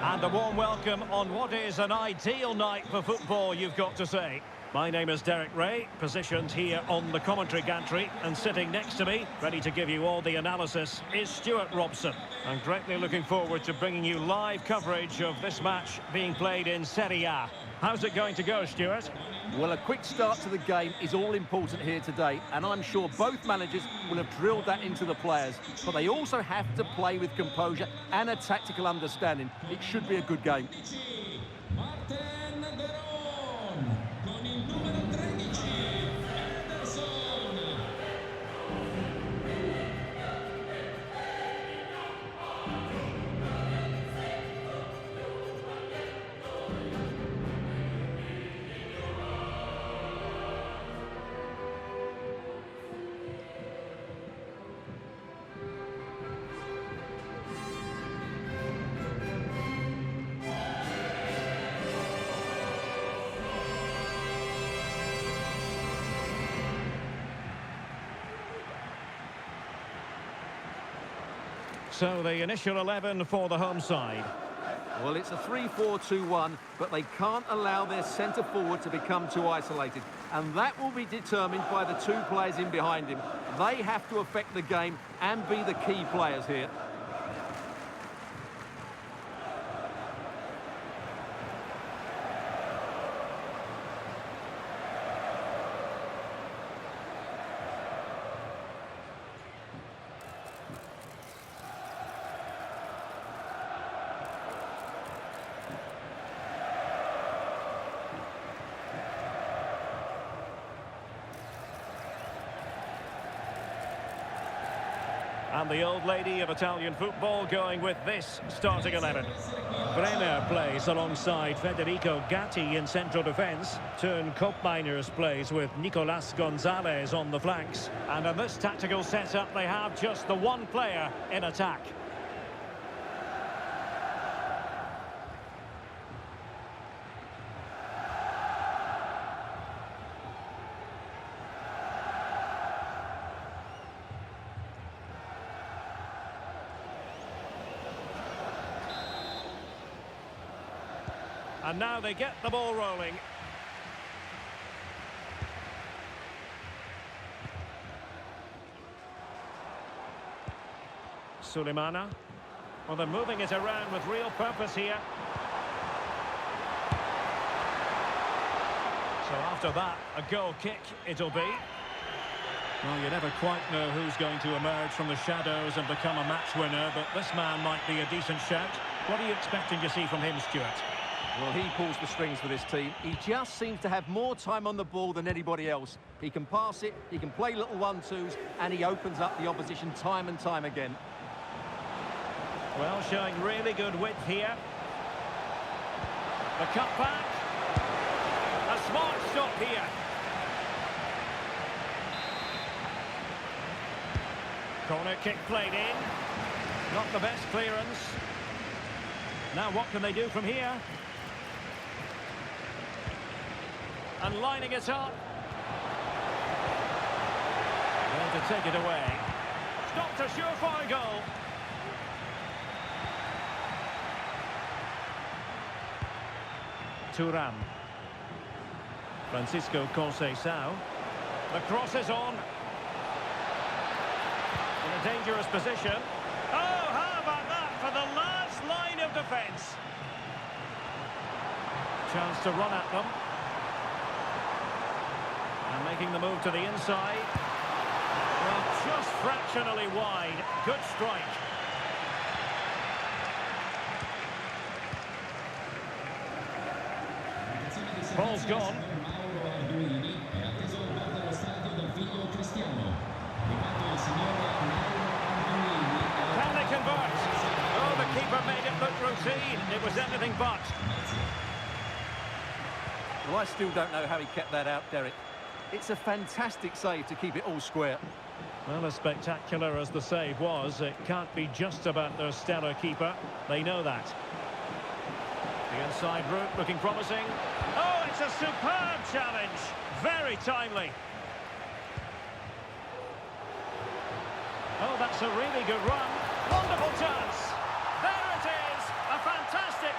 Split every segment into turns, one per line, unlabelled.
And a warm welcome on what is an ideal night for football, you've got to say. My name is Derek Ray, positioned here on the commentary gantry, and sitting next to me, ready to give you all the analysis, is Stuart Robson. I'm greatly looking forward to bringing you live coverage of this match being played in Serie A. How's it going to go, Stuart?
Well, a quick start to the game is all important here today, and I'm sure both managers will have drilled that into the players. But they also have to play with composure and a tactical understanding. It should be a good game.
So the initial 11 for the home side.
Well, it's a 3-4-2-1, but they can't allow their centre-forward to become too isolated. And that will be determined by the two players in behind him. They have to affect the game and be the key players here.
And the old lady of Italian football going with this starting 11. Brenner plays alongside Federico Gatti in central defence. Teun Koopmeiners plays with Nicolas Gonzalez on the flanks. And in this tactical setup, they have just the one player in attack. And now they get the ball rolling. Sulemana. Well, they're moving it around with real purpose here. So after that, a goal kick it'll be. Well, you never quite know who's going to emerge from the shadows and become a match winner, but this man might be a decent shout. What are you expecting to see from him, Stuart?
Well, he pulls the strings for this team. He just seems to have more time on the ball than anybody else. He can pass it, he can play little one-twos, and he opens up the opposition time and time again.
Well, showing really good width here. The cut back. A smart stop here. Corner kick played in. Not the best clearance. Now what can they do from here? And lining it up. Well, to take it away. Stopped a surefire goal. Thuram. Francisco Conceição. The cross is on. In a dangerous position. Oh, how about that for the last line of defence? Chance to run at them. And making the move to the inside. Well, just fractionally wide. Good strike. Ball's gone. Can they convert? Oh, the keeper made it look routine. It was anything but.
Well, I still don't know how he kept that out, Derek. It's a fantastic save to keep it all square.
Well, as spectacular as the save was, it can't be just about their stellar keeper. They know that. The inside route looking promising. Oh, it's a superb challenge. Very timely. Oh, that's a really good run. Wonderful chance. There it is. A fantastic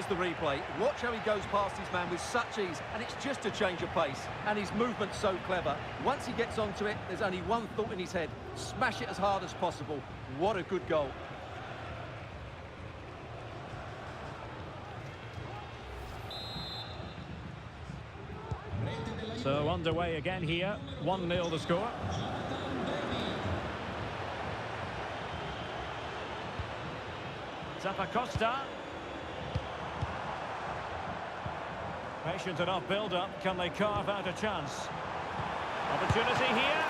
Here's the replay. Watch how he goes past his man with such ease, and it's just a change of pace. And his movement's so clever. Once he gets onto it, there's only one thought in his head. Smash it as hard as possible. What a good goal.
So underway again here, 1-0 the score. Zappacosta. Patient enough build-up, can they carve out a chance? Opportunity here,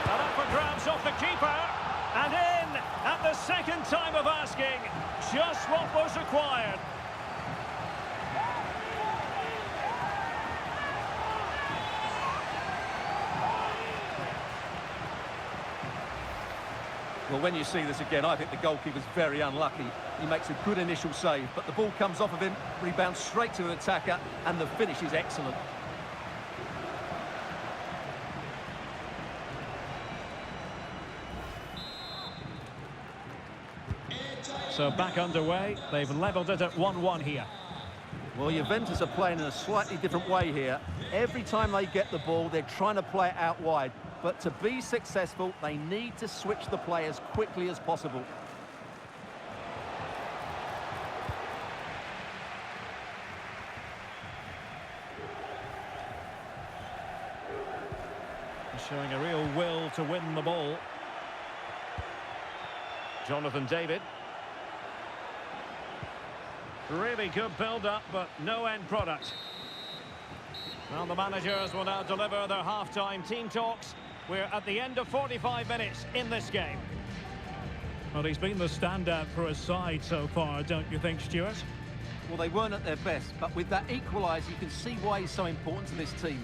and up for grabs off the keeper, and in at the second time of asking, just what was required.
Well, when you see this again, I think the goalkeeper's very unlucky. He makes a good initial save, but the ball comes off of him, rebounds straight to an attacker, and the finish is excellent.
So back underway, they've levelled it at 1-1 here.
Well, Juventus are playing in a slightly different way here. Every time they get the ball, they're trying to play it out wide. But to be successful, they need to switch the play as quickly as possible.
Showing a real will to win the ball. Jonathan David. Really good build-up, but no end product. Well, the managers will now deliver their half-time team talks. We're at the end of 45 minutes in this game. Well, he's been the standout for his side so far, don't you think, Stuart?
Well, they weren't at their best, but with that equaliser, you can see why he's so important to this team.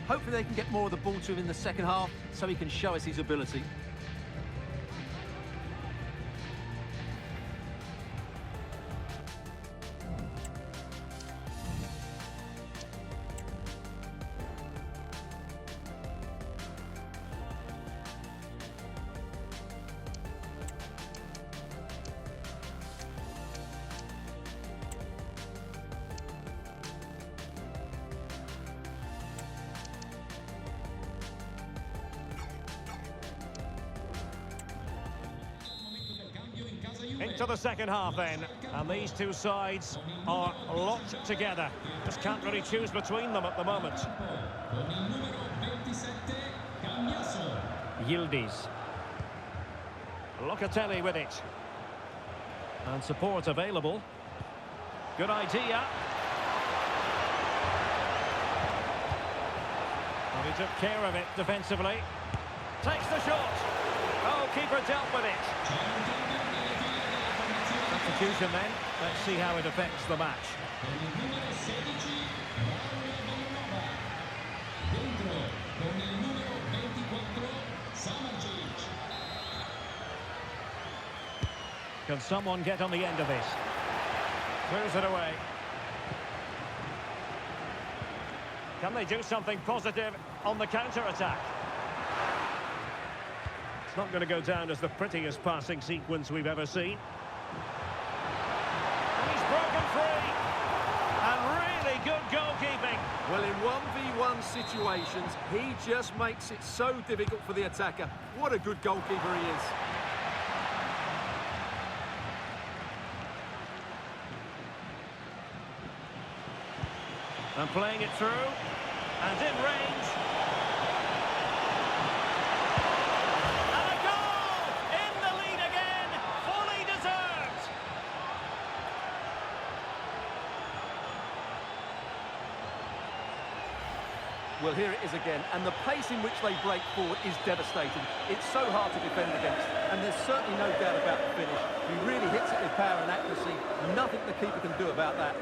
Hopefully they can get more of the ball to him in the second half so he can show us his ability.
Into the second half then, and these two sides are locked together. Just can't really choose between them at the moment. Yildiz. Locatelli with it. And support available. Good idea. And he took care of it defensively. Takes the shot. Oh, keeper dealt with it. Substitution then. Let's see how it affects the match. Can someone get on the end of this? Clears it away. Can they do something positive on the counter-attack? It's not going to go down as the prettiest passing sequence we've ever seen. He's broken free. And really good goalkeeping.
Well, in 1v1 situations, he just makes it so difficult for the attacker. What a good goalkeeper he is.
And playing it through. And in range. And a goal! In the lead again. Fully deserved.
Well, here it is again, and the pace in which they break forward is devastating. It's so hard to defend against, and there's certainly no doubt about the finish. He really hits it with power and accuracy. Nothing the keeper can do about that.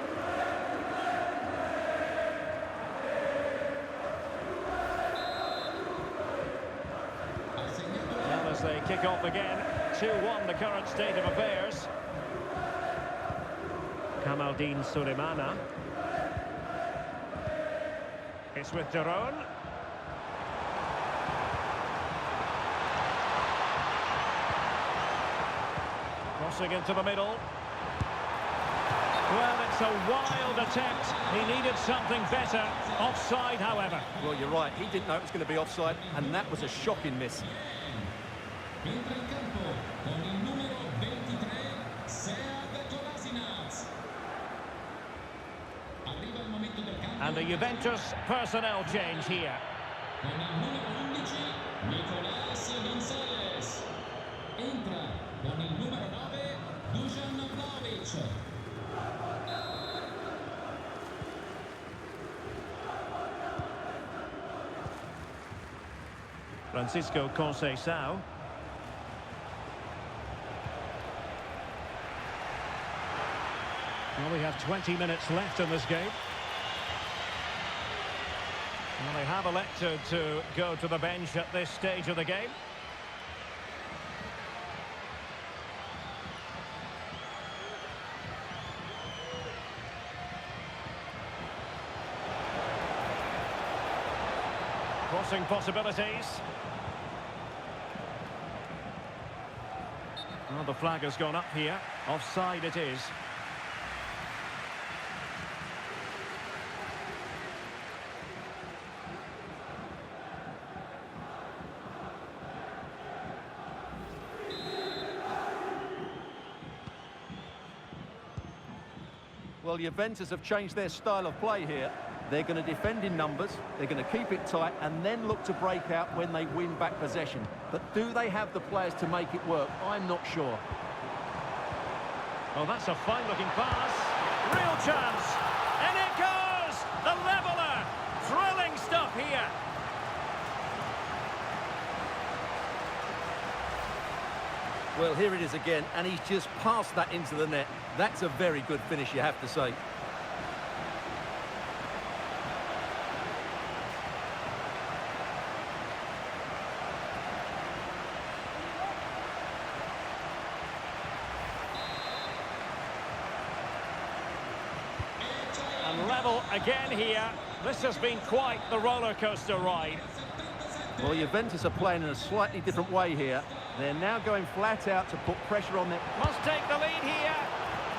Well, as they kick off again, 2-1 the current state of affairs. Kamaldeen Sulemana. It's with De Roon. Crossing into the middle. Well, it's a wild attempt. He needed something better. Offside, however.
Well, you're right. He didn't know it was going to be offside, and that was a shocking miss.
Entra in campo con il numero 23, Sead Kolasinac. Arriva il momento del cambio.
And a Juventus personnel change here.
Con il numero 11, Nicolas Gonzalez. Entra con il numero 9, Dusan Vlahovic.
Francisco Conceição. Well, we have 20 minutes left in this game. Well, they have elected to go to the bench at this stage of the game. Crossing possibilities. Well, the flag has gone up here. Offside it is.
Well, Juventus have changed their style of play here. They're going to defend in numbers, they're going to keep it tight, and then look to break out when they win back possession. But do they have the players to make it work? I'm not sure.
Oh, that's a fine-looking pass. Real chance. And it goes! The leveller! Thrilling stuff here.
Well, here it is again, and he's just passed that into the net. That's a very good finish, you have to say.
And level again here. This has been quite the roller coaster ride.
Well, Juventus are playing in a slightly different way here. They're now going flat out to put pressure on them.
Must take the lead here.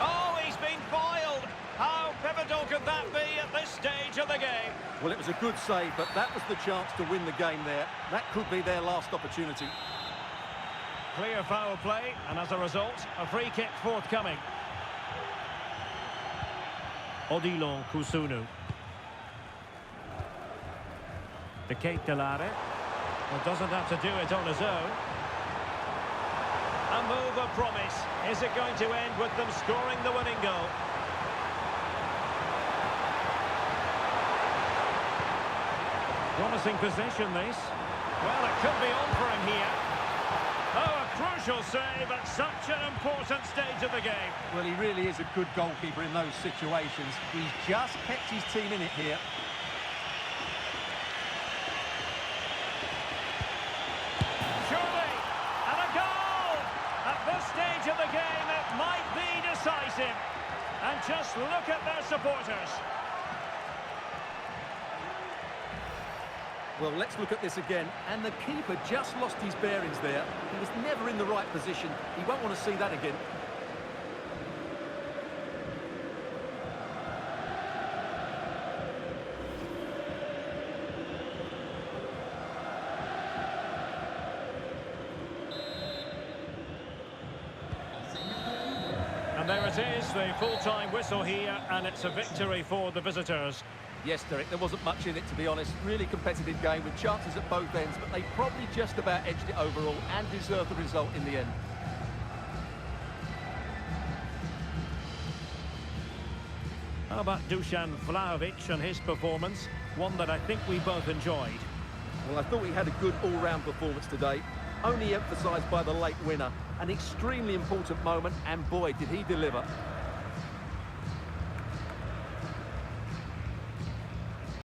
Oh, he's been foiled. How pivotal could that be at this stage of the game?
Well, it was a good save, but that was the chance to win the game there. That could be their last opportunity.
Clear foul play, and as a result, a free kick forthcoming. Odilon Kusunu. The Ketelare. Well, doesn't have to do it on his own. A move of promise. Is it going to end with them scoring the winning goal? Promising possession, this. Well, it could be on for him here. Oh, a crucial save at such an important stage of the game.
Well, he really is a good goalkeeper in those situations. He's just kept his team in it here.
Surely, and a goal! At this stage of the game, it might be decisive. And just look at their supporters.
Well, let's look at this again. And the keeper just lost his bearings there. He was never in the right position. He won't want to see that again.
And there it is, the full-time whistle here, and it's a victory for the visitors.
Yes, Derek, there wasn't much in it, to be honest. Really competitive game with chances at both ends, but they probably just about edged it overall and deserved the result in the end.
How about Dusan Vlahovic and his performance? One that I think we both enjoyed.
Well, I thought he had a good all-round performance today. Only emphasised by the late winner. An extremely important moment, and boy, did he deliver.